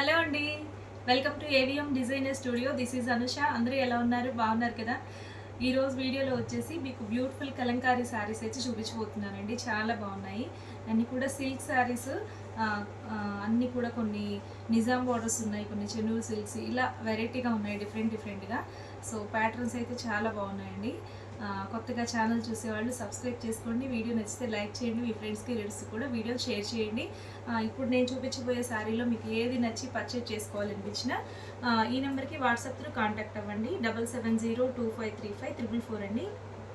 Hello అండి, welcome to AVM designer studio. This is Anusha. అందరూ ఎలా ఉన్నారు? బాగున్నారు కదా? ఈరోజు వీడియోలో వచ్చేసి మీకు బ్యూటిఫుల్ కలంకారీ శారీస్ అయితే చూపించబోతున్నానండి. చాలా బాగున్నాయి. అన్నీ కూడా సిల్క్ శారీస్, అన్నీ కూడా కొన్ని నిజాం బార్డర్స్ ఉన్నాయి, కొన్ని చెన్నూరు సిల్క్స్, ఇలా వెరైటీగా ఉన్నాయి డిఫరెంట్గా. సో ప్యాటర్న్స్ అయితే చాలా బాగున్నాయండి. కొత్తగా ఛానల్ చూసేవాళ్ళు సబ్స్క్రైబ్ చేసుకోండి. వీడియో నచ్చితే లైక్ చేయండి. మీ ఫ్రెండ్స్కి రిలేటివ్స్ కూడా వీడియో షేర్ చేయండి. ఇప్పుడు నేను చూపించబోయే శారీలో మీకు ఏది నచ్చి పర్చేజ్ చేసుకోవాలనిపించినా ఈ నెంబర్కి వాట్సాప్ త్రూ కాంటాక్ట్ అవ్వండి. 7702535444 అండి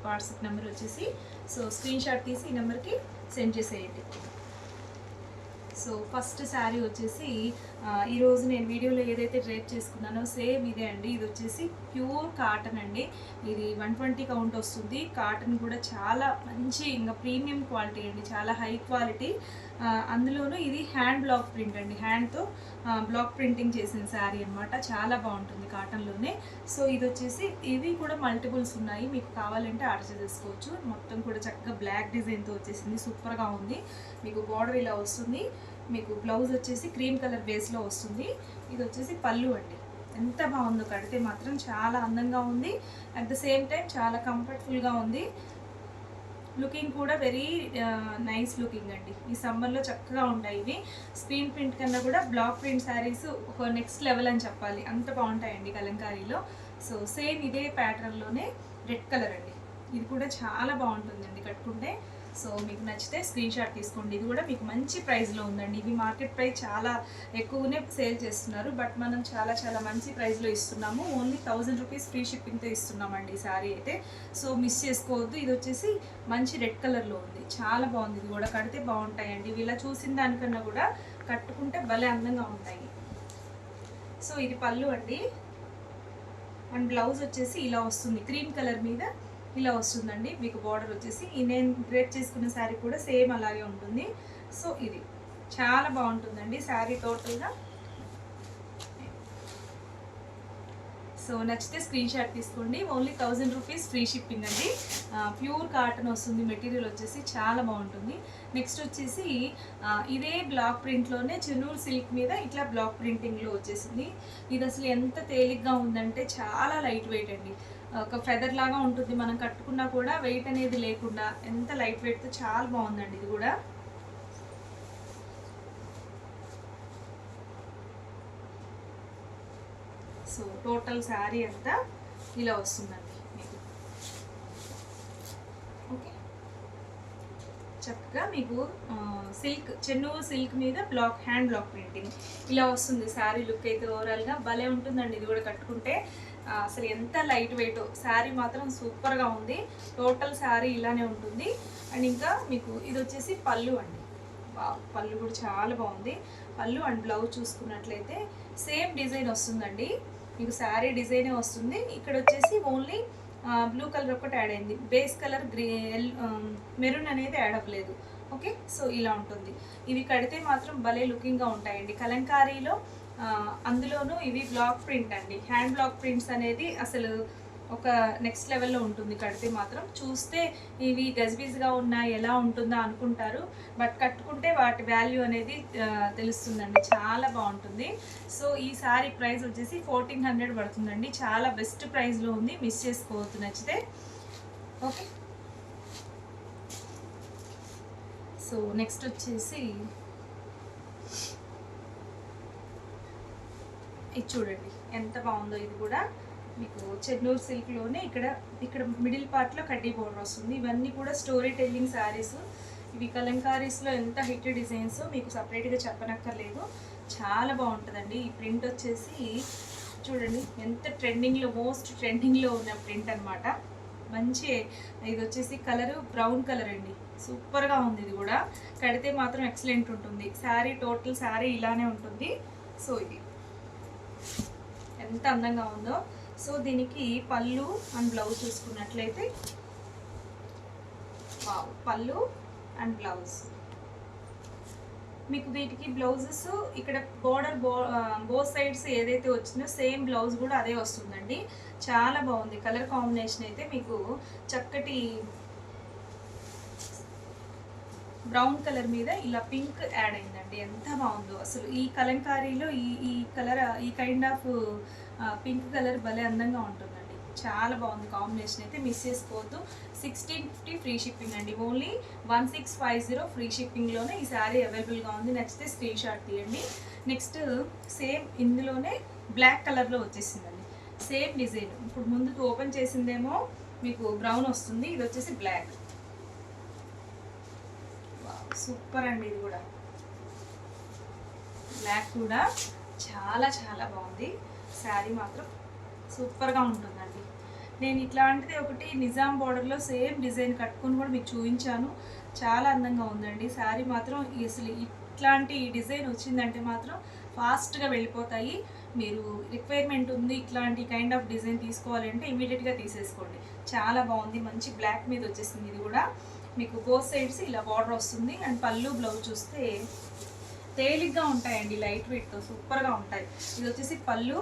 వాట్సాప్ నెంబర్ వచ్చేసి. సో స్క్రీన్ షాట్ తీసి ఈ నెంబర్కి సెండ్ చేసేయండి. సో ఫస్ట్ శారీ వచ్చేసి ఈరోజు నేను వీడియోలో ఏదైతే డ్రైప్ చేసుకున్నానో సేమ్ ఇదే అండి. ఇది వచ్చేసి ప్యూర్ కాటన్ అండి. ఇది 120 కౌంట్ వస్తుంది. కాటన్ కూడా చాలా మంచి ఇంకా ప్రీమియం క్వాలిటీ అండి, చాలా హై క్వాలిటీ. అందులోనూ ఇది హ్యాండ్ బ్లాక్ ప్రింట్ అండి, హ్యాండ్తో బ్లాక్ ప్రింటింగ్ చేసిన శారీ అనమాట. చాలా బాగుంటుంది కాటన్లోనే. సో ఇది వచ్చేసి ఇవి కూడా మల్టిపుల్స్ ఉన్నాయి, మీకు కావాలంటే ఆర్డర్ చేసుకోవచ్చు. మొత్తం కూడా చక్కగా బ్లాక్ డిజైన్తో వచ్చేసింది, సూపర్గా ఉంది. మీకు బార్డర్ ఇలా వస్తుంది. మీకు బ్లౌజ్ వచ్చేసి క్రీమ్ కలర్ బేస్లో వస్తుంది. ఇది వచ్చేసి పళ్ళు అండి. ఎంత బాగుందో, కడితే మాత్రం చాలా అందంగా ఉంది. అట్ ద సేమ్ టైం చాలా కంఫర్టబుల్గా ఉంది. లుకింగ్ కూడా వెరీ నైస్ లుకింగ్ అండి. ఈ సమ్మర్లో చక్కగా ఉంటాయి ఇవి. స్క్రీన్ ప్రింట్ కన్నా కూడా బ్లాక్ ప్రింట్ శారీస్ ఒక నెక్స్ట్ లెవెల్ అని చెప్పాలి, అంత బాగుంటాయండి కలంకారీలో. సో సేమ్ ఇదే ప్యాటర్న్లోనే రెడ్ కలర్ అండి. ఇది కూడా చాలా బాగుంటుందండి కట్టుకుంటే. సో మీకు నచ్చితే స్క్రీన్ షాట్ తీసుకోండి. ఇది కూడా మీకు మంచి ప్రైస్లో ఉందండి. ఇది మార్కెట్ ప్రైస్ చాలా ఎక్కువనే సేల్ చేస్తున్నారు, బట్ మనం చాలా మంచి ప్రైస్లో ఇస్తున్నాము. ఓన్లీ 1000 రూపీస్ ఫ్రీ షిప్పింగ్తో ఇస్తున్నామండి ఈ శారీ అయితే. సో మిస్ చేసుకోవద్దు. ఇది వచ్చేసి మంచి రెడ్ కలర్లో ఉంది, చాలా బాగుంది. ఇది కూడా కడితే బాగుంటాయండి. ఇవి ఇలా చూసిన దానికన్నా కూడా కట్టుకుంటే భలే అందంగా ఉంటాయి. సో ఇది పళ్ళు అండి. అండ్ బ్లౌజ్ వచ్చేసి ఇలా వస్తుంది, క్రీమ్ కలర్ మీద ఇలా వస్తుందండి. మీకు బార్డర్ వచ్చేసి నేను డ్రేప్ చేసుకున్న శారీ కూడా సేమ్ అలాగే ఉంటుంది. సో ఇది చాలా బాగుంటుందండి శారీ టోటల్గా. సో నచ్చితే స్క్రీన్ షాట్ తీసుకోండి. ఓన్లీ 1000 రూపీస్ ఫ్రీ షిప్పింగ్ అండి. ప్యూర్ కాటన్ వస్తుంది, మెటీరియల్ వచ్చేసి చాలా బాగుంటుంది. నెక్స్ట్ వచ్చేసి ఇదే బ్లాక్ ప్రింట్లోనే చెన్నూరు సిల్క్ మీద ఇట్లా బ్లాక్ ప్రింటింగ్లో వచ్చేసింది. ఇది అసలు ఎంత తేలిగ్గా ఉందంటే చాలా లైట్ వెయిట్ అండి. ఒక ఫెదర్ లాగా ఉంటుంది, మనం కట్టుకున్నా కూడా వెయిట్ అనేది లేకుండా ఎంత లైట్ వెయిట్తో చాలా బాగుందండి ఇది కూడా. సో టోటల్ శారీ అంతా ఇలా వస్తుందండి మీకు. ఓకే, చక్కగా మీకు సిల్క్, చెన్నూరు సిల్క్ మీద హ్యాండ్ బ్లాక్ ప్రింటింగ్ ఇలా వస్తుంది. శారీ లుక్ అయితే ఓవరాల్గా భలే ఉంటుందండి. ఇది కూడా కట్టుకుంటే అసలు ఎంత లైట్ వెయిట్. శారీ మాత్రం సూపర్గా ఉంది. టోటల్ శారీ ఇలానే ఉంటుంది. అండ్ ఇంకా మీకు ఇది వచ్చేసి పళ్ళు అండి. పళ్ళు కూడా చాలా బాగుంది. పళ్ళు అండ్ బ్లౌజ్ చూసుకున్నట్లయితే సేమ్ డిజైన్ వస్తుందండి. మీకు శారీ డిజైనే వస్తుంది. ఇక్కడ వచ్చేసి ఓన్లీ బ్లూ కలర్ ఒకటి యాడ్ అయింది, బేస్ కలర్ మెరూన్ అనేది యాడ్ అవ్వలేదు. ఓకే, సో ఇలా ఉంటుంది. ఇవి కడితే మాత్రం భలే లుకింగ్గా ఉంటాయండి కలంకారీలో. అందులోనూ ఇవి బ్లాక్ ప్రింట్ అండి. హ్యాండ్ బ్లాక్ ప్రింట్స్ అనేది అసలు ఒక నెక్స్ట్ లెవెల్లో ఉంటుంది కడితే మాత్రం. చూస్తే ఇవి గజిబిజిగా ఉన్నాయి, ఎలా ఉంటుందా అనుకుంటారు, బట్ కట్టుకుంటే వాటి వాల్యూ అనేది తెలుస్తుందండి. చాలా బాగుంటుంది. సో ఈ సారీ ప్రైస్ వచ్చేసి 1400 పడుతుందండి. చాలా బెస్ట్ ప్రైస్లో ఉంది, మిస్ చేసుకోవద్దు నచ్చితే. ఓకే, సో నెక్స్ట్ వచ్చేసి ఇది చూడండి ఎంత బాగుందో. ఇది కూడా మీకు చెన్నూరు సిల్క్లోనే ఇక్కడ మిడిల్ పార్ట్లో కడ్డీ బోర్డర్ వస్తుంది. ఇవన్నీ కూడా స్టోరీ టెల్లింగ్ శారీస్. ఇవి కలంకారీస్లో ఎంత హిట్ డిజైన్స్ మీకు సపరేట్గా చెప్పనక్కర్లేదు, చాలా బాగుంటుందండి. ఈ ప్రింట్ వచ్చేసి చూడండి ఎంత ట్రెండింగ్లో, మోస్ట్ ట్రెండింగ్లో ఉన్న ప్రింట్ అనమాట. మంచి, ఇది వచ్చేసి కలరు బ్రౌన్ కలర్ అండి. సూపర్గా ఉంది. ఇది కూడా కడితే మాత్రం ఎక్సలెంట్ ఉంటుంది. శారీ టోటల్ శారీ ఇలానే ఉంటుంది. సో ఇది ఎంత అందంగా ఉందో. సో దీనికి పళ్ళు అండ్ బ్లౌజ్ చూసుకున్నట్లయితే పళ్ళు అండ్ బ్లౌజ్ మీకు వీటికి బ్లౌజెస్ ఇక్కడ బోర్డర్ బోత్ సైడ్స్ ఏదైతే వచ్చిందో సేమ్ బ్లౌజ్ కూడా అదే వస్తుందండి. చాలా బాగుంది కలర్ కాంబినేషన్ అయితే. మీకు చక్కటి బ్రౌన్ కలర్ మీద ఇలా పింక్ యాడ్ అయిందండి. ఎంత బాగుందో అసలు. ఈ కలంకారీలో ఈ కలర్, ఈ కైండ్ ఆఫ్ పింక్ కలర్ భలే అందంగా ఉంటుందండి. చాలా బాగుంది కాంబినేషన్ అయితే, మిస్ చేసుకోవద్దు. 1650 ఫ్రీ షిప్పింగ్ అండి. ఓన్లీ 1650 ఫ్రీ షిప్పింగ్లోనే ఈ శారీ అవైలబుల్గా ఉంది. నచ్చితే స్క్రీన్ షాట్ తీయండి. నెక్స్ట్ సేమ్ ఇందులోనే బ్లాక్ కలర్లో వచ్చేసిందండి. Same design. ఇప్పుడు ముందుకు ఓపెన్ చేసిందేమో మీకు బ్రౌన్ వస్తుంది, ఇది వచ్చేసి బ్లాక్. సూపర్ అండి. ఇది కూడా బ్లాక్ కూడా చాలా చాలా బాగుంది. శారీ మాత్రం సూపర్గా ఉంటుందండి. నేను ఇట్లాంటిది ఒకటి నిజాం బార్డర్లో సేమ్ డిజైన్ కట్టుకుని కూడా మీకు చూపించాను. చాలా అందంగా ఉందండి. శారీ మాత్రం అసలు ఇట్లాంటి డిజైన్ వచ్చిందంటే మాత్రం ఫాస్ట్గా వెళ్ళిపోతాయి. మీరు రిక్వైర్మెంట్ ఉంది ఇట్లాంటి కైండ్ ఆఫ్ డిజైన్ తీసుకోవాలంటే ఇమీడియట్గా తీసేసుకోండి. చాలా బాగుంది. మంచి బ్లాక్ మీద వచ్చేసింది. ఇది కూడా మీకు బోత్ సైడ్స్ ఇలా బార్డర్ వస్తుంది. అండ్ పళ్ళు బ్లౌజ్ చూస్తే తేలిగ్గా ఉంటాయండి, లైట్ వెయిట్తో సూపర్గా ఉంటాయి. ఇది వచ్చేసి పళ్ళు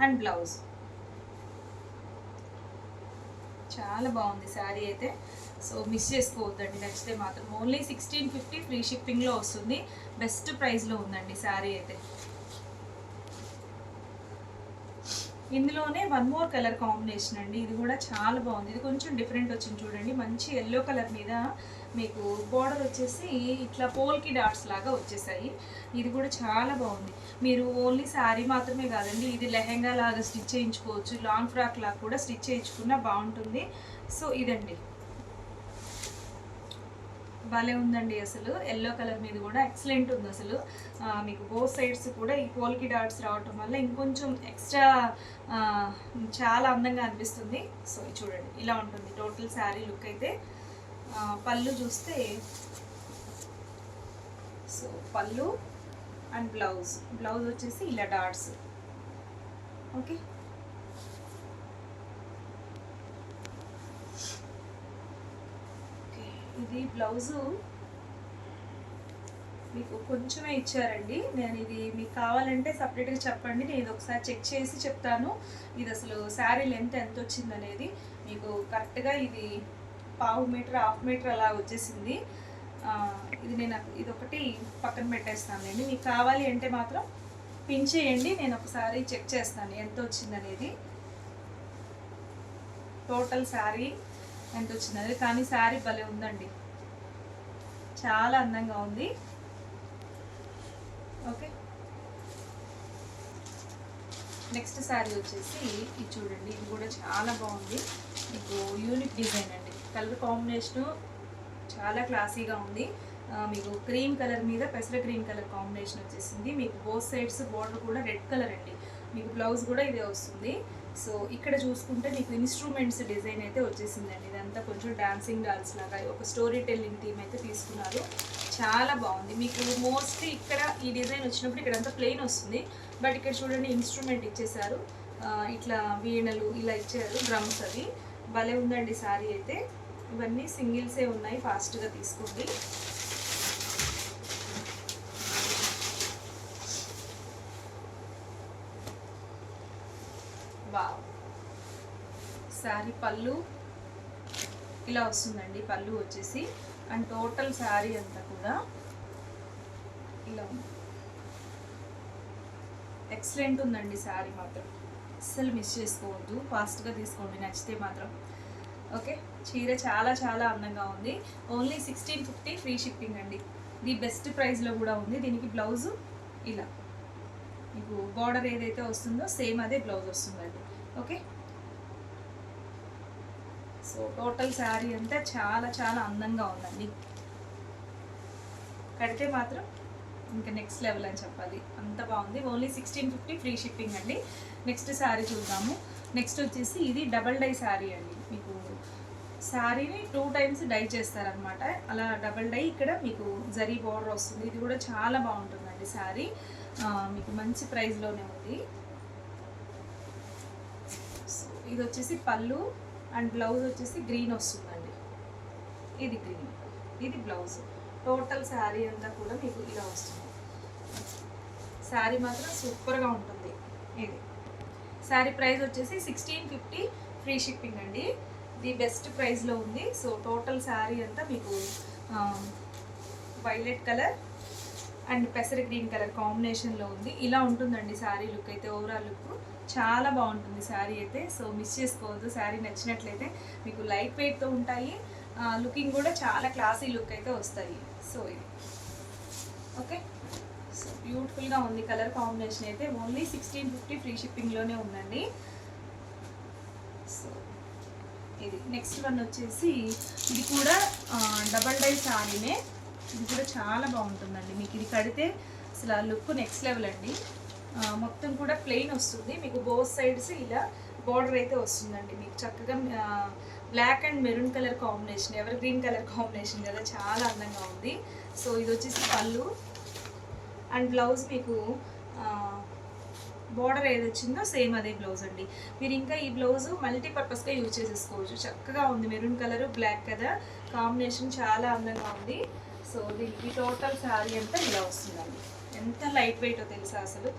అండ్ బ్లౌజ్. చాలా బాగుంది శారీ అయితే. సో మిస్ చేసుకోవద్దండి, నచ్చితే మాత్రం. ఓన్లీ 1650 ఫ్రీ షిప్పింగ్లో వస్తుంది. బెస్ట్ ప్రైస్లో ఉందండి శారీ అయితే. ఇందులోనే వన్ మోర్ కలర్ కాంబినేషన్ అండి. ఇది కూడా చాలా బాగుంది. ఇది కొంచెం డిఫరెంట్ వచ్చింది చూడండి. మంచి ఎల్లో కలర్ మీద మీకు బోర్డర్ వచ్చేసి ఇట్లా పోల్కి డాట్స్ లాగా వచ్చేసాయి. ఇది కూడా చాలా బాగుంది. మీరు ఓన్లీ శారీ మాత్రమే కాదండి, ఇది లెహెంగా లాగా స్టిచ్ చేయించుకోవచ్చు, లాంగ్ ఫ్రాక్ లాగా కూడా స్టిచ్ చేయించుకున్నా బాగుంటుంది. సో ఇదండి, భలే ఉందండి అసలు. ఎల్లో కలర్ మీద కూడా ఎక్సలెంట్ ఉంది అసలు. మీకు బోత్ సైడ్స్ కూడా ఈ పోల్కి డాట్స్ రావటం వల్ల ఇంకొంచెం ఎక్స్ట్రా చాలా అందంగా అనిపిస్తుంది. సో చూడండి, ఇలా ఉంటుంది టోటల్ శారీ లుక్ అయితే. పళ్ళు చూస్తే, సో పళ్ళు అండ్ బ్లౌజ్ వచ్చేసి ఇలా డాట్స్. ఓకే, ఇది బ్లౌజు మీకు కొంచెమే ఇచ్చారండి. నేను ఇది మీకు కావాలంటే సపరేట్గా చెప్పండి, నేను ఇది ఒకసారి చెక్ చేసి చెప్తాను. ఇది అసలు శారీ లెంత్ ఎంత వచ్చింది అనేది మీకు కరెక్ట్గా ఇది 1/2 మీటర్ 1/2 మీటర్ అలా వచ్చేసింది. ఇది నేను ఇది ఒకటి పక్కన పెట్టేస్తాను. నేను మీకు కావాలి అంటే మాత్రం పిన్ చేయండి, నేను ఒకసారి చెక్ చేస్తాను ఎంత వచ్చింది అనేది, టోటల్ శారీ ఎంత వచ్చింది. కానీ శారీ భలే ఉందండి, చాలా అందంగా ఉంది. ఓకే, నెక్స్ట్ శారీ వచ్చేసి ఇది చూడండి. ఇది కూడా చాలా బాగుంది. మీకు యూనిక్ డిజైన్ అండి. కలర్ కాంబినేషను చాలా క్లాసీగా ఉంది. మీకు క్రీమ్ కలర్ మీద పెసర క్రీమ్ కలర్ కాంబినేషన్ వచ్చేసింది. మీకు బోత్ సైడ్స్ బార్డర్ కూడా రెడ్ కలర్ అండి. మీకు బ్లౌజ్ కూడా ఇదే వస్తుంది. సో ఇక్కడ చూసుకుంటే మీకు ఇన్స్ట్రుమెంట్స్ డిజైన్ అయితే వచ్చేసిందండి. ఇదంతా కొంచెం డాన్సింగ్ డాల్స్ లాగా ఒక స్టోరీ టెల్లింగ్ థీమ్ అయితే తీసుకున్నారు. చాలా బాగుంది. మీకు మోస్ట్లీ ఇక్కడ ఈ డిజైన్ వచ్చినప్పుడు ఇక్కడ అంతా ప్లెయిన్ వస్తుంది, బట్ ఇక్కడ చూడండి ఇన్స్ట్రుమెంట్ ఇచ్చేసారు. ఇట్లా వీణలు ఇలా ఇచ్చారు, డ్రమ్స్ అవి. భలే ఉందండి శారీ అయితే. ఇవన్నీ సింగిల్సే ఉన్నాయి, ఫాస్ట్గా తీసుకోండి. వావ్, శారీ పళ్ళు ఇలా వస్తుందండి. పళ్ళు వచ్చేసి అండ్ టోటల్ శారీ అంతా కూడా ఇలా ఉంది. ఎక్సలెంట్ ఉందండి శారీ మాత్రం. అస్సలు మిస్ చేసుకోవద్దు, ఫాస్ట్గా తీసుకోండి నచ్చితే మాత్రం. ఓకే, చీర చాలా చాలా అందంగా ఉంది. ఓన్లీ 1650 ఫ్రీ షిప్పింగ్ అండి. ఇది బెస్ట్ ప్రైస్లో కూడా ఉంది. దీనికి బ్లౌజు ఇలా మీకు బార్డర్ ఏదైతే వస్తుందో సేమ్ అదే బ్లౌజ్ వస్తుందండి. ఓకే, సో టోటల్ శారీ అంతా చాలా చాలా అందంగా ఉందండి. కడితే మాత్రం ఇంకా నెక్స్ట్ లెవెల్ అని చెప్పాలి, అంత బాగుంది. ఓన్లీ 1650 ఫ్రీ షిప్పింగ్ అండి. నెక్స్ట్ శారీ చూద్దాము. నెక్స్ట్ వచ్చేసి ఇది డబల్ డై శారీ అండి. మీకు శారీని 2 టైమ్స్ డై చేస్తారనమాట. అలా డబల్ డై ఇక్కడ మీకు జరీ బార్డర్ వస్తుంది. ఇది కూడా చాలా బాగుంటుందండి శారీ. మీకు మంచి ప్రైస్లోనే ఉంది. సో ఇది వచ్చేసి పళ్ళు అండ్ బ్లౌజ్ వచ్చేసి గ్రీన్ వస్తుందండి. ఇది గ్రీన్, ఇది బ్లౌజ్. టోటల్ శారీ అంతా కూడా మీకు ఇలా వస్తుంది. శారీ మాత్రం సూపర్గా ఉంటుంది. ఇది శారీ ప్రైస్ వచ్చేసి 1650 ఫ్రీ షిప్పింగ్ అండి. ఇది బెస్ట్ ప్రైస్లో ఉంది. సో టోటల్ శారీ అంతా మీకు వైలెట్ కలర్ అండ్ పెసర గ్రీన్ కలర్ కాంబినేషన్లో ఉంది. ఇలా ఉంటుందండి శారీ లుక్ అయితే. ఓవరాల్ లుక్ చాలా బాగుంటుంది శారీ అయితే. సో మిస్ చేసుకోవద్దు. శారీ నచ్చినట్లయితే మీకు లైట్ వెయిట్తో ఉంటాయి, లుకింగ్ కూడా చాలా క్లాసీ లుక్ అయితే వస్తాయి. సో ఇది ఓకే. సో బ్యూటిఫుల్గా ఉంది కలర్ కాంబినేషన్ అయితే. ఓన్లీ 1650 ఫ్రీ షిప్పింగ్లోనే ఉందండి. సో ఇది నెక్స్ట్ వన్ వచ్చేసి ఇది కూడా డబల్ డై శారీనే. ఇది కూడా చాలా బాగుంటుందండి. మీకు ఇది కడితే అసలు ఆ లుక్ నెక్స్ట్ లెవెల్ అండి. మొత్తం కూడా ప్లెయిన్ వస్తుంది. మీకు బోత్ సైడ్స్ ఇలా బార్డర్ అయితే వస్తుందండి. మీకు చక్కగా black and maroon colour combination, evergreen colour combination కదా, చాలా అందంగా ఉంది. సో ఇది వచ్చేసి పళ్ళు అండ్ బ్లౌజ్ మీకు బార్డర్ ఏది వచ్చిందో సేమ్ అదే బ్లౌజ్ అండి. మీరు ఇంకా ఈ బ్లౌజ్ మల్టీపర్పస్గా యూజ్ చేసేసుకోవచ్చు. చక్కగా ఉంది. మెరూన్ కలర్ బ్లాక్ కదా కాంబినేషన్, చాలా అందంగా ఉంది. సో దీనికి టోటల్ శారీ అంతా ఇలా వస్తుందండి. ఎంత లైట్ వెయిటో తెలుసా అసలు.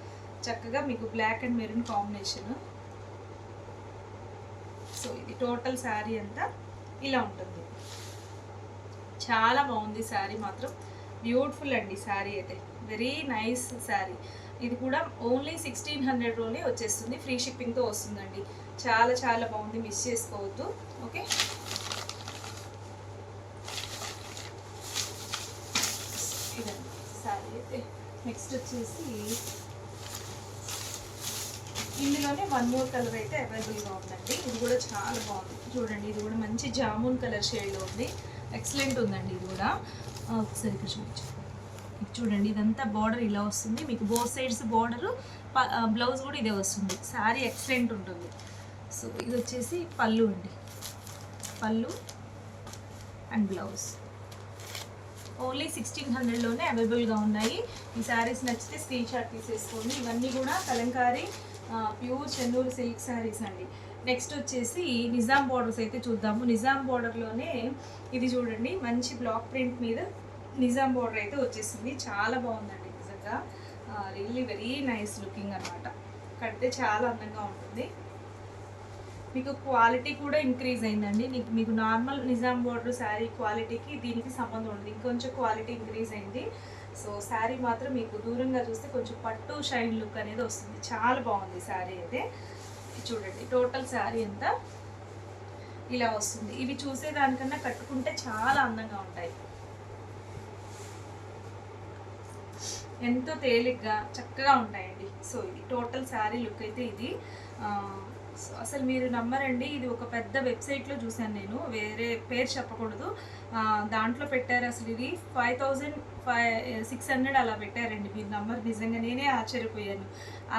చక్కగా మీకు black and maroon combination. So ఇది టోటల్ శారీ అంతా ఇలా ఉంటుంది. చాలా బాగుంది శారీ మాత్రం. బ్యూటిఫుల్ అండి శారీ అయితే. Very nice sari. ఇది కూడా ఓన్లీ 1600లోనే వచ్చేస్తుంది. ఫ్రీ షిప్పింగ్తో వస్తుందండి. చాలా చాలా బాగుంది. మిస్ చేసుకోవద్దు. ఓకే. ఇదండి శారీ అయితే. నెక్స్ట్ వచ్చేసి ఇందులోనే వన్ మోర్ కలర్ అయితే అవైలబుల్గా ఉందండి. ఇది కూడా చాలా బాగుంది. చూడండి, ఇది కూడా మంచి జామున్ కలర్ షేడ్లో ఉంది. ఎక్సలెంట్ ఉందండి ఇది కూడా. ఒకసారి ఇక్కడ చూడండి, ఇదంతా బార్డర్ ఇలా వస్తుంది. మీకు బోత్ సైడ్స్ బార్డరు, బ్లౌజ్ కూడా ఇదే వస్తుంది. శారీ ఎక్సలెంట్ ఉంటుంది. సో ఇది వచ్చేసి పళ్ళు అండి. పళ్ళు అండ్ బ్లౌజ్ ఓన్లీ 1600లోనే అవైలబుల్గా ఉన్నాయి. ఈ శారీస్ నచ్చితే స్క్రీన్ షాట్ తీసేసుకోండి. ఇవన్నీ కూడా కలంకారీ ప్యూర్ చెన్నూరు సిల్క్ శారీస్ అండి. నెక్స్ట్ వచ్చేసి నిజాం బార్డర్స్ అయితే చూద్దాము. నిజాం బార్డర్లోనే ఇది చూడండి, మంచి బ్లాక్ ప్రింట్ మీద నిజాం బార్డర్ అయితే వచ్చేసింది. చాలా బాగుందండి నిజంగా. రియల్లీ వెరీ నైస్ లుకింగ్ అనమాట. కడితే చాలా అందంగా ఉంటుంది. మీకు క్వాలిటీ కూడా ఇంక్రీజ్ అయిందండి. మీకు నార్మల్ నిజాం బార్డర్ శారీ క్వాలిటీకి దీనికి సంబంధం ఉండదు. ఇంకొంచెం క్వాలిటీ ఇంక్రీజ్ అయింది. సో శారీ మాత్రం మీకు దూరంగా చూస్తే కొంచెం పట్టు షైన్ లుక్ అనేది వస్తుంది. చాలా బాగుంది శారీ అయితే. చూడండి, టోటల్ శారీ అంతా ఇలా వస్తుంది. ఇవి చూసేదానికన్నా కట్టుకుంటే చాలా అందంగా ఉంటాయి. ఎంతో తేలిగ్గా చక్కగా ఉంటాయండి. సో ఇది టోటల్ శారీ లుక్ అయితే ఇది. అసలు మీరు నమ్మరండి, ఇది ఒక పెద్ద వెబ్సైట్లో చూశాను నేను, వేరే పేరు చెప్పకూడదు. దాంట్లో పెట్టారు అసలు ఇది 5600 అలా పెట్టారండి. మీరు నంబర్ నిజంగా నేనే ఆశ్చర్యపోయాను.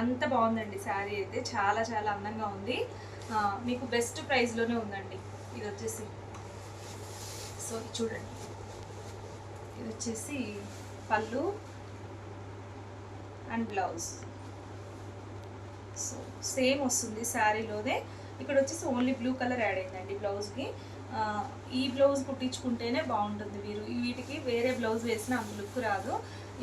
అంత బాగుందండి శారీ అయితే. చాలా చాలా అందంగా ఉంది. మీకు బెస్ట్ ప్రైస్లోనే ఉందండి ఇది వచ్చేసి. సో చూడండి, ఇది వచ్చేసి పళ్ళు అండ్ బ్లౌజ్. సో సేమ్ వస్తుంది శారీలోనే. ఇక్కడ వచ్చేసి ఓన్లీ బ్లూ కలర్ యాడ్ అయిందండి బ్లౌజ్కి. ఈ బ్లౌజ్ కుట్టించుకుంటేనే బాగుంటుంది. మీరు వీటికి వేరే బ్లౌజ్ వేసినా అంత లుక్ రాదు.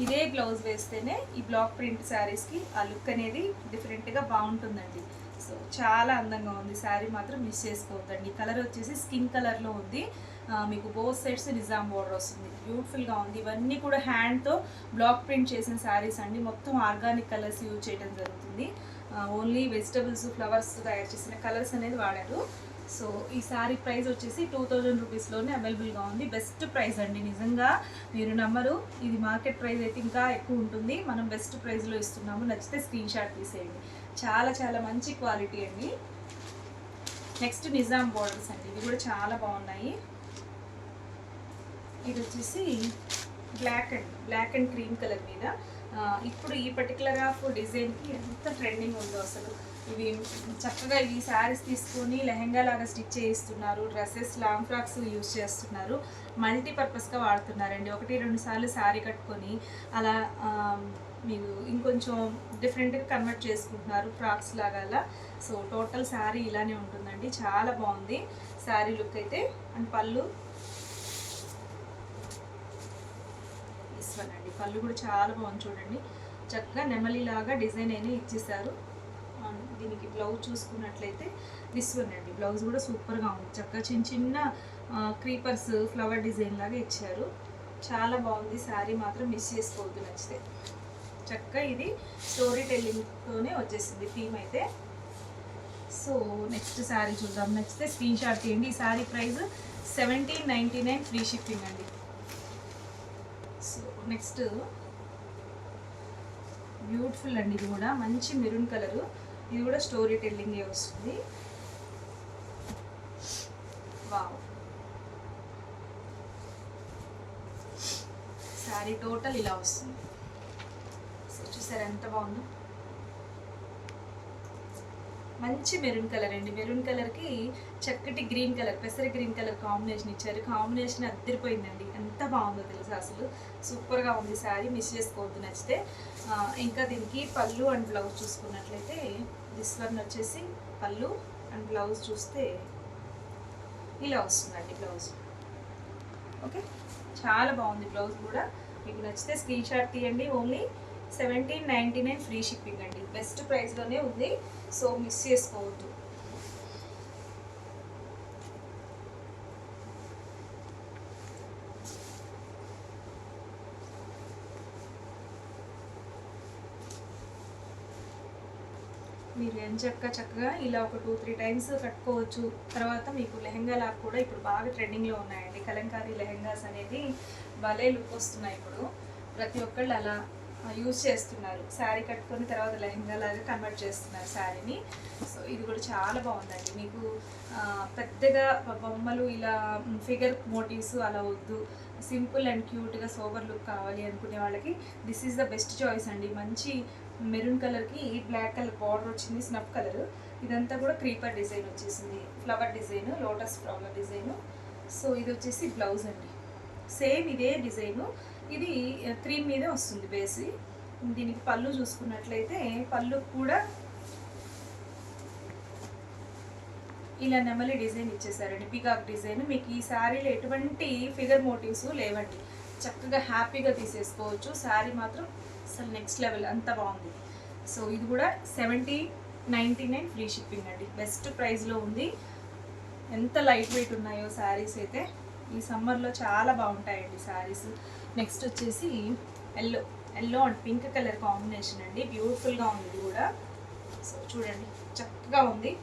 ఇదే బ్లౌజ్ వేస్తేనే ఈ బ్లాక్ ప్రింట్ శారీస్కి ఆ లుక్ అనేది డిఫరెంట్గా బాగుంటుందండి. సో చాలా అందంగా ఉంది శారీ మాత్రం మిస్ చేసుకోవద్దండి. కలర్ వచ్చేసి స్కిన్ కలర్లో ఉంది. మీకు బోత్ సైడ్స్ నిజాం బోర్డర్ వస్తుంది. బ్యూటిఫుల్గా ఉంది. ఇవన్నీ కూడా హ్యాండ్తో బ్లాక్ ప్రింట్ చేసిన శారీస్ అండి. మొత్తం ఆర్గానిక్ కలర్స్ యూజ్ చేయడం జరుగుతుంది. ఓన్లీ వెజిటబుల్స్, ఫ్లవర్స్ తయారు చేసిన కలర్స్ అనేది వాడారు. సో ఈ శారీ ప్రైస్ వచ్చేసి 2000 రూపీస్లోనే అవైలబుల్గా ఉంది. బెస్ట్ ప్రైస్ అండి. నిజంగా మీరు నమ్మరు, ఇది మార్కెట్ ప్రైస్ అయితే ఇంకా ఎక్కువ ఉంటుంది. మనం బెస్ట్ ప్రైస్లో ఇస్తున్నాము. నచ్చితే స్క్రీన్ షాట్ తీసేయండి. చాలా చాలా మంచి క్వాలిటీ అండి. నెక్స్ట్ నిజాం బోర్డర్స్ అండి. ఇవి కూడా చాలా బాగున్నాయి. ఇది వచ్చేసి బ్లాక్ అండ్ క్రీమ్ కలర్ మీద ఇప్పుడు ఈ పర్టికులర్ ఆఫ్ డిజైన్కి ఎంత ట్రెండింగ్ ఉందో అసలు. ఇవి చక్కగా ఈ శారీస్ తీసుకొని లెహెంగా లాగా స్టిచ్ చేయిస్తున్నారు. డ్రెస్సెస్, లాంగ్ ఫ్రాక్స్ యూజ్ చేస్తున్నారు. మల్టీపర్పస్గా వాడుతున్నారండి. 1-2 సార్లు శారీ కట్టుకొని అలా మీరు ఇంకొంచెం డిఫరెంట్గా కన్వర్ట్ చేసుకుంటున్నారు ఫ్రాక్స్ లాగా అలా. సో టోటల్ శారీ ఇలానే ఉంటుందండి. చాలా బాగుంది శారీ లుక్ అయితే. అండ్ పళ్ళు అండి. పళ్ళు కూడా చాలా బాగుంది చూడండి. చక్కగా నెమలిలాగా డిజైన్ అయినా ఇచ్చేసారు. దీనికి బ్లౌజ్ చూసుకున్నట్లయితే దిస్ వన్ అండి. బ్లౌజ్ కూడా సూపర్గా ఉంది, చక్కగా చిన్న చిన్న క్రీపర్స్ ఫ్లవర్ డిజైన్ లాగా ఇచ్చారు. చాలా బాగుంది శారీ, మాత్రం మిస్ చేసుకోవద్దు నచ్చితే. చక్కగా ఇది స్టోరీ టెల్లింగ్తోనే వచ్చేసింది థీమ్ అయితే. సో నెక్స్ట్ శారీ చూద్దాం. నచ్చితే స్క్రీన్ షాట్ తీయండి. ఈ శారీ ప్రైస్ 1799 ఫ్రీ షిప్పింగ్ అండి. సో నెక్స్ట్ బ్యూటిఫుల్ అండి, ఇది కూడా మంచి మెరూన్ కలరు. ఇది కూడా స్టోరీ టెల్లింగే వస్తుంది. వావ్, శారీ టోటల్ ఇలా వస్తుంది. సో చూసారా ఎంత బాగుందో, మంచి మెరూన్ కలర్ అండి. మెరూన్ కలర్కి చక్కటి గ్రీన్ కలర్, పెసర గ్రీన్ కలర్ కాంబినేషన్ ఇచ్చారు. కాంబినేషన్ అద్దరిపోయిందండి, ఎంత బాగుందో తెలుసా అసలు. సూపర్గా ఉంది శారీ, మిస్ చేసుకోవద్దు నచ్చితే. ఇంకా దీనికి పళ్ళు అండ్ బ్లౌజ్ చూసుకున్నట్లయితే దిస్ వన్ వచ్చేసి పళ్ళు అండ్ బ్లౌజ్ చూస్తే ఇలా వస్తుందండి బ్లౌజ్. ఓకే, చాలా బాగుంది బ్లౌజ్ కూడా. మీకు నచ్చితే స్క్రీన్ షాట్ తీయండి. ఓన్లీ 1799 ఫ్రీ షిప్పింగ్ అండి. బెస్ట్ ప్రైస్లోనే ఉంది, సో మిస్ చేసుకోవద్దు. మీరు చక్కగా ఇలా ఒక 2-3 టైమ్స్ కట్టుకోవచ్చు. తర్వాత మీకు లెహెంగా లాగా కూడా ఇప్పుడు బాగా ట్రెండింగ్లో ఉన్నాయండి కలంకారీ లెహెంగాస్ అనేది. భలే లుక్ వస్తున్నాయి ఇప్పుడు, ప్రతి ఒక్కళ్ళు అలా యూజ్ చేస్తున్నారు. శారీ కట్టుకొని తర్వాత లెహెంగా లాగా కన్వర్ట్ చేస్తున్నారు శారీని. సో ఇది కూడా చాలా బాగుందండి. మీకు పెద్దగా బొమ్మలు ఇలా ఫిగర్ మోటివ్స్ అలా వద్దు, సింపుల్ అండ్ క్యూట్గా సోబర్ లుక్ కావాలి అనుకునే వాళ్ళకి this is the best choice అండి. మంచి మెరూన్ కలర్కి బ్లాక్ కలర్ బార్డర్ వచ్చింది, స్నఫ్ కలర్. ఇదంతా కూడా క్రీపర్ డిజైన్ వచ్చేసింది, flower design, lotus flower design. So ఇది వచ్చేసి బ్లౌజ్ అండి, సేమ్ ఇదే డిజైను. ఇది క్రీమ్ మీదే వస్తుంది బేసి. దీనికి పళ్ళు చూసుకున్నట్లయితే పళ్ళు కూడా ఇలా నెమలి డిజైన్ ఇచ్చేసారండి, పికాక్ డిజైన్. మీకు ఈ శారీలో ఎటువంటి ఫిగర్ మోటివ్స్ లేవండి, చక్కగా హ్యాపీగా తీసేసుకోవచ్చు. శారీ మాత్రం అసలు నెక్స్ట్ లెవెల్, అంత బాగుంది. సో ఇది కూడా 1799 ఫ్రీ షిప్పింగ్ అండి. బెస్ట్ ప్రైస్లో ఉంది. ఎంత లైట్ వెయిట్ ఉన్నాయో శారీస్ అయితే, ఈ సమ్మర్లో చాలా బాగుంటాయండి శారీస్. నెక్స్ట్ వచ్చేసి yellow and pink colour combination అండి. బ్యూటిఫుల్గా ఉంది ఇది కూడా. సో చూడండి చక్కగా ఉంది,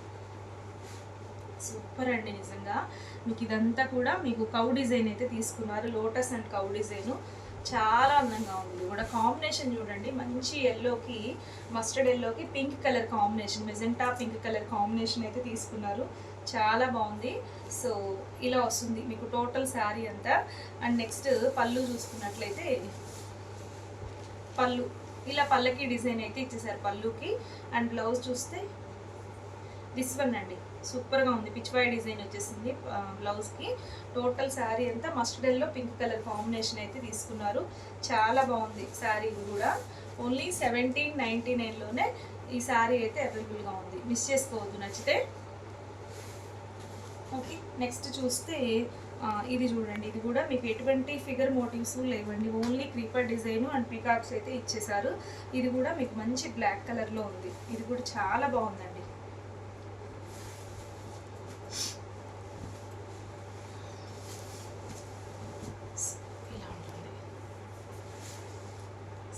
సూపర్ అండి నిజంగా. మీకు ఇదంతా కూడా మీకు కౌ డిజైన్ అయితే తీసుకున్నారు, లోటస్ అండ్ కౌ డిజైన్. చాలా అందంగా ఉంది ఇది కూడా. కాంబినేషన్ చూడండి, మంచి ఎల్లోకి మస్టర్డ్ ఎల్లోకి pink colour combination, magenta pink colour combination అయితే తీసుకున్నారు. చాలా బాగుంది. సో ఇలా వస్తుంది మీకు టోటల్ శారీ అంతా. అండ్ నెక్స్ట్ పళ్ళు చూసుకున్నట్లయితే పళ్ళు ఇలా పళ్ళకి డిజైన్ అయితే ఇచ్చేసారు పళ్ళుకి. అండ్ బ్లౌజ్ చూస్తే దిస్ వన్ అండి, సూపర్గా ఉంది. పిచ్వాయ్ డిజైన్ వచ్చేసింది బ్లౌజ్కి. టోటల్ శారీ అంతా mustard yellow pink colour combination అయితే తీసుకున్నారు. చాలా బాగుంది శారీ కూడా. ఓన్లీ 1799లోనే ఈ శారీ అయితే అవైలబుల్గా ఉంది, మిస్ చేసుకోవద్దు నచ్చితే. ఓకే, నెక్స్ట్ చూస్తే ఇది చూడండి. ఇది కూడా మీకు ఎటువంటి ఫిగర్ మోటివ్స్ లేవండి, only creeper design and peacocks అయితే ఇచ్చేసారు. ఇది కూడా మీకు మంచి బ్లాక్ కలర్లో ఉంది. ఇది కూడా చాలా బాగుందండి.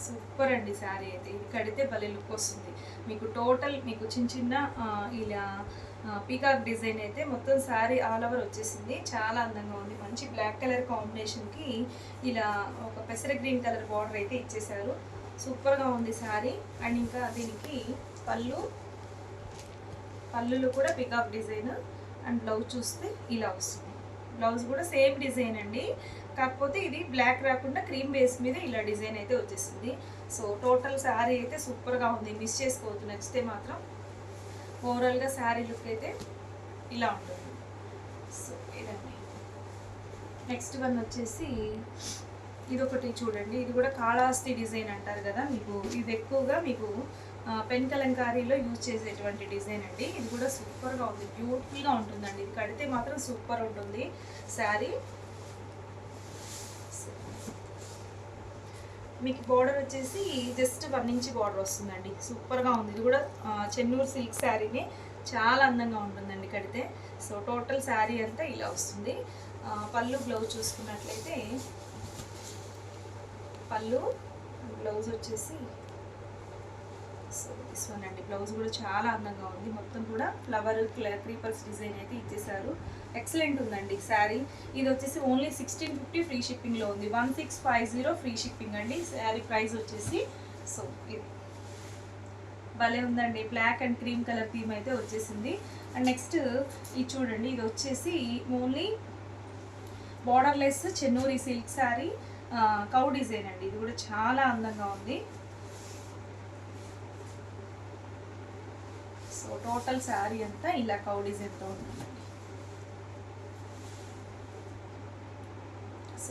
సూపర్ అండి శారీ అయితే. ఇది కడితే భలే లుక్ వస్తుంది మీకు. టోటల్ మీకు చిన్న చిన్న ఇలా పీకాక్ డిజైన్ అయితే మొత్తం శారీ ఆల్ ఓవర్ వచ్చేసింది. చాలా అందంగా ఉంది. మంచి బ్లాక్ కలర్ కాంబినేషన్కి ఇలా ఒక పెసర గ్రీన్ కలర్ బార్డర్ అయితే ఇచ్చేసారు. సూపర్గా ఉంది శారీ. అండ్ ఇంకా దీనికి పళ్ళులు కూడా పీకాక్ డిజైన్. అండ్ బ్లౌజ్ చూస్తే ఇలా వస్తుంది. బ్లౌజ్ కూడా సేమ్ డిజైన్ అండి, కాకపోతే ఇది బ్లాక్ రాకుండా క్రీమ్ బేస్ మీద ఇలా డిజైన్ అయితే వచ్చేసింది. సో టోటల్ శారీ అయితే సూపర్గా ఉంది, మిస్ చేసుకోవద్దు నచ్చితే మాత్రం. ఓవరాల్గా శారీ లుక్ అయితే ఇలా ఉంటుంది. సో ఇదండి. నెక్స్ట్ వన్ వచ్చేసి ఇదొకటి చూడండి. ఇది కూడా కాళహస్తి డిజైన్ అంటారు కదా మీకు. ఇది ఎక్కువగా మీకు పెన్ కలంకారీలో యూజ్ చేసేటువంటి డిజైన్ అండి. ఇది కూడా సూపర్గా ఉంది, బ్యూటిఫుల్గా ఉంటుందండి. ఇది కడితే మాత్రం సూపర్ ఉంటుంది శారీ. మీకు బార్డర్ వచ్చేసి జస్ట్ 1 ఇంచ్ బార్డర్ వస్తుందండి. సూపర్గా ఉంది. ఇది కూడా చెన్నూరు సిల్క్ శారీనే, చాలా అందంగా ఉంటుందండి కడితే. సో టోటల్ శారీ అంతా ఇలా వస్తుంది. పళ్ళు బ్లౌజ్ చూసుకున్నట్లయితే పళ్ళు బ్లౌజ్ వచ్చేసి సో దిస్ వన్ అండి. బ్లౌజ్ కూడా చాలా అందంగా ఉంది. మొత్తం కూడా ఫ్లవర్ క్రీపర్స్ డిజైన్ అయితే ఇచ్చేసారు. ఎక్సలెంట్ ఉందండి శారీ. ఇది వచ్చేసి ఓన్లీ 1650 ఫ్రీ షిప్పింగ్లో ఉంది. 1650 ఫ్రీ షిప్పింగ్ అండి. శారీ ప్రైస్ వచ్చేసి సో ఇది భలే ఉందండి. Black and cream colour theme అయితే వచ్చేసింది. అండ్ నెక్స్ట్ ఇది చూడండి, ఇది వచ్చేసి only borderless Chennuri silk sari, cow design అండి. ఇది కూడా చాలా అందంగా ఉంది. సో టోటల్ శారీ అంతా ఇలా కౌ డిజైన్తో ఉంటుందండి. సో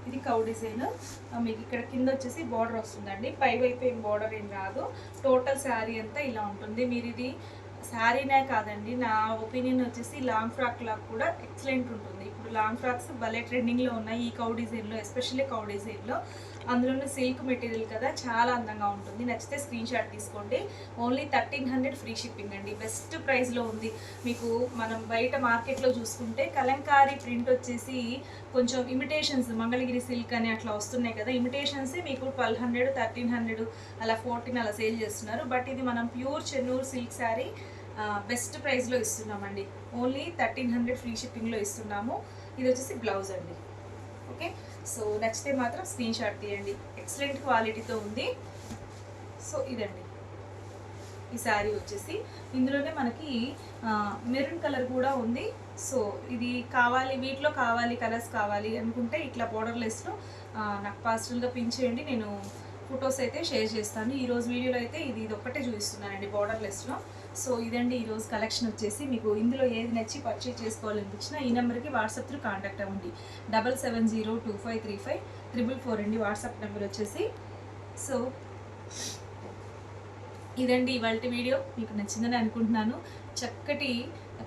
ఇది కౌ డిజైన్. మీకు ఇక్కడ కింద వచ్చేసి బార్డర్ వస్తుందండి. పై వైపు ఏం బార్డర్ ఏం రాదు. టోటల్ శారీ అంతా ఇలా ఉంటుంది. మీరు ఇది శారీనే కాదండి, నా ఒపీనియన్ వచ్చేసి లాంగ్ ఫ్రాక్ లాగా కూడా ఎక్సలెంట్ ఉంటుంది. ఇప్పుడు లాంగ్ ఫ్రాక్స్ భలే ట్రెండింగ్లో ఉన్నాయి ఈ కౌ డిజైన్లో, ఎస్పెషల్లీ కౌ డిజైన్లో. అందులోనే సిల్క్ మెటీరియల్ కదా, చాలా అందంగా ఉంటుంది. నచ్చితే స్క్రీన్ షాట్ తీసుకోండి. ఓన్లీ 1300 ఫ్రీ షిప్పింగ్ అండి. బెస్ట్ ప్రైస్లో ఉంది. మీకు మనం బయట మార్కెట్లో చూసుకుంటే కలంకారీ ప్రింట్ వచ్చేసి కొంచెం ఇమిటేషన్స్, మంగళగిరి సిల్క్ అని అట్లా వస్తున్నాయి కదా, ఇమిటేషన్సే మీకు 1200, 1300 అలా 14 అలా సేల్ చేస్తున్నారు. బట్ ఇది మనం pure Chennur silk sari best ప్రైస్లో ఇస్తున్నామండి. ఓన్లీ 1300 ఫ్రీ షిప్పింగ్లో ఇస్తున్నాము. ఇది వచ్చేసి బ్లౌజ్ అండి. ఓకే, సో నచ్చితే మాత్రం స్క్రీన్ షాట్ తీయండి. ఎక్సలెంట్ క్వాలిటీతో ఉంది. సో ఇదండి ఈ శారీ వచ్చేసి. ఇందులోనే మనకి మెరూన్ కలర్ కూడా ఉంది. సో ఇది కావాలి, వీటిలో కావాలి కలర్స్ కావాలి అనుకుంటే ఇట్లా బోర్డర్లెస్లో నాకు పాస్టల్గా పిన్ చేయండి. నేను ఫొటోస్ అయితే షేర్ చేస్తాను. ఈరోజు వీడియోలో అయితే ఇది ఒక్కటే చూపిస్తున్నానండి బోర్డర్లెస్లో. సో ఇదండి ఈరోజు కలెక్షన్ వచ్చేసి. మీకు ఇందులో ఏది నచ్చి పర్చేజ్ చేసుకోవాలనిపించినా ఈ నెంబర్కి వాట్సాప్ త్రూ కాంటాక్ట్ అవ్వండి. 7702535444 అండి వాట్సాప్ నెంబర్ వచ్చేసి. సో ఇదండి ఇవాళ వీడియో. మీకు నచ్చిందని అనుకుంటున్నాను. చక్కటి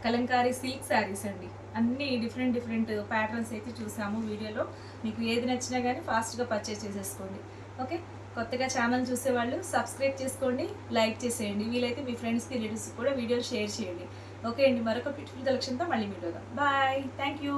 కలంకారీ సిల్క్ శారీస్ అండి. అన్ని డిఫరెంట్ ప్యాటర్న్స్ అయితే చూసాము వీడియోలో. మీకు ఏది నచ్చినా కానీ ఫాస్ట్గా పర్చేజ్ చేసేసుకోండి. ఓకే, కొత్తగా ఛానల్ చూసేవాళ్ళు సబ్స్క్రైబ్ చేసుకోండి, లైక్ చేసేయండి. వీలైతే మీ ఫ్రెండ్స్కి, రిలేటివ్స్కి కూడా వీడియోలు షేర్ చేయండి. ఓకే అండి, మరొక బ్యూటిఫుల్ కలెక్షన్తో మళ్ళీ మీట్ అవుదాం. Bye, thank you.